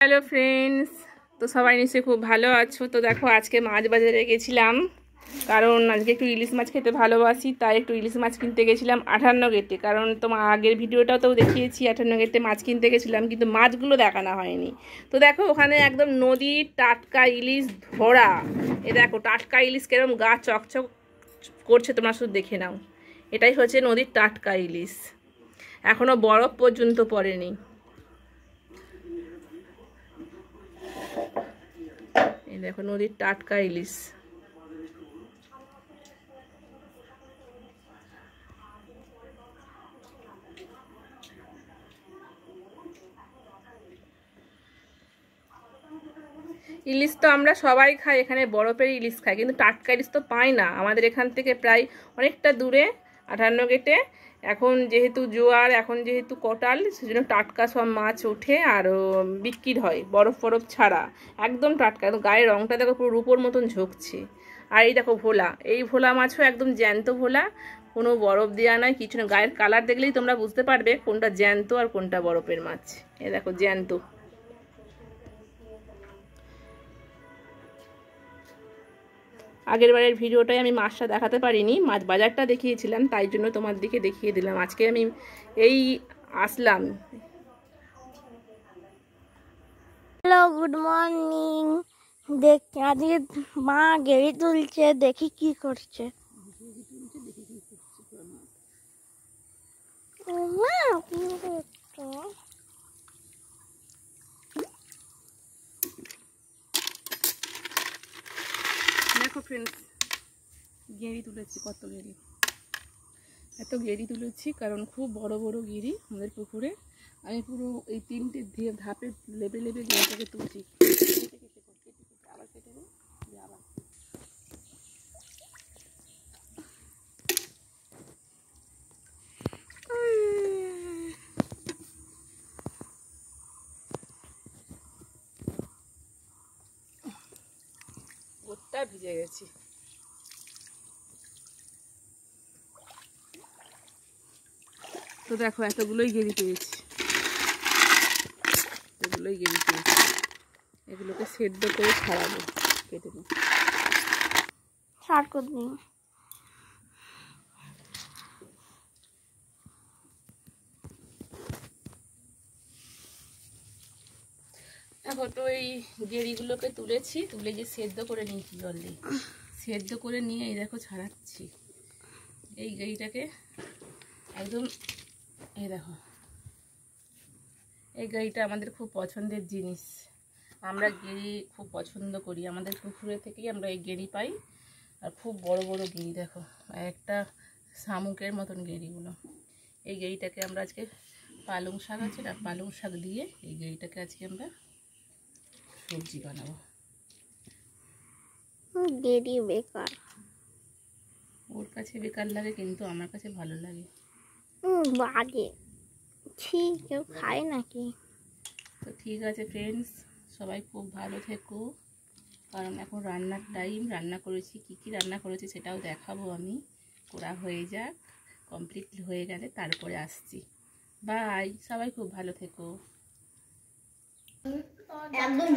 Hello friends, তো সবাই নিশ্চয়ই খুব ভালো আছো। তো দেখো আজকে মাছ বাজারে গেছিলাম, কারণ আজকে একটু ইলিশ মাছ খেতে ভালোবাসি, তাই একটু ইলিশ মাছ কিনতে গেছিলাম 58 গেটে। কারণ তোমার আগের ভিডিওটাও তো দেখিয়েছি 58 গেটে মাছ কিনতে গেছিলাম, কিন্তু মাছগুলো দেখানো হয়নি। তো দেখো ওখানে একদম নদীর টাটকা ইলিশ ধরা। এ দেখো টাটকা ইলিশ কেরম গা চকচক করছে, তোমরা শুধু দেখে নাও। এটাই হচ্ছে নদীর টাটকা ইলিশ, এখনো বরফ পর্যন্ত পড়েনি। এই দেখো নদীর টাটকা ইলিশ। ইলিশ তো আমরা সবাই খাই, এখানে বরফের ইলিশ খাই, কিন্তু টাটকা ইলিশ তো পাই না আমাদের এখান থেকে প্রায় অনেকটা দূরে 58 গেটে। এখন যেহেতু জোয়ার, এখন যেহেতু কটাল, সেজন্য টাটকা সব মাছ ওঠে আর বিক্রি হয়, বরফ ফরফ ছাড়া একদম টাটকা। একদম গায়ের রঙটা দেখো পুরো রূপোর মতন ঝুঁকছে। আর এই দেখো ভোলা, এই ভোলা মাছও একদম জ্যান্ত ভোলা, কোনো বরফ দেওয়া নয়, কিছু না। গায়ের কালার দেখলেই তোমরা বুঝতে পারবে কোনটা জ্যান্ত আর কোনটা বরফের মাছ। এই দেখো জ্যান্ত। আগের বারের ভিডিওটায় আমি মাছটা দেখাতে পারিনি, মাছ বাজারটা দেখিয়েছিলাম, তাই জন্য তোমার দিকে দেখিয়ে দিলাম। আজকে আমি এই আসলাম। Hello, good morning. দেখ আজকে মা গেড়ি তুলছে, দেখি কি করছে। মা কি করছো? দেখো ফ্রেন্ডস, গেঁড়ি তুলেছি, কত গেঁড়ি, এত গেঁড়ি তুলেছি কারণ খুব বড় বড় গেঁড়ি আমাদের পুকুরে। আমি পুরো এই 3টে ধাপে লেবে লেবে গেঁড়িটাকে তুলছি। আবার কেটে দেবো, আবার গোটা ভিজে গেছি। তো দেখো এতগুলোই গেঁড়ি পেয়েছি, এগুলোই গেঁড়ি পেয়েছি। এগুলোকে সেদ্ধ করে ছাড়াবো, কেটে দেবো। ছাড় করে দিন। দেখো তো এই গেঁড়িগুলোকে তুলেছি, তুলে যে সেদ্ধ করে নিয়েছি জল দিয়ে, সেদ্ধ করে নিয়ে এই দেখো ছাড়াচ্ছি। এই গেঁড়িটাকে একদম, এই দেখো এই গেঁড়িটা আমাদের খুব পছন্দের জিনিস, আমরা গেঁড়ি খুব পছন্দ করি। আমাদের পুকুরে থেকেই আমরা এই গেঁড়ি পাই, আর খুব বড় বড় গেঁড়ি দেখো, একটা শামুকের মতন গেঁড়িগুলো। এই গেঁড়িটাকে আমরা আজকে পালং শাক আছে না, পালং শাক দিয়ে এই গেঁড়িটাকে আজকে আমরা সবজি বানাবো। গেড়ি বেকার, ওর কাছে বেকার লাগে, কিন্তু আমার কাছে ভালো লাগে। বাজে, ঠিক কেউ খায় নাকি? তো ঠিক আছে ফ্রেন্ডস, সবাই খুব ভালো থেকো, কারণ এখন রান্নার টাইম। রান্না করেছি, কি কি রান্না করেছি সেটাও দেখাবো আমি। করা হয়ে যাক, কমপ্লিট হয়ে গেলে তারপরে আসছি। বাই, সবাই খুব ভালো থেকো। একদম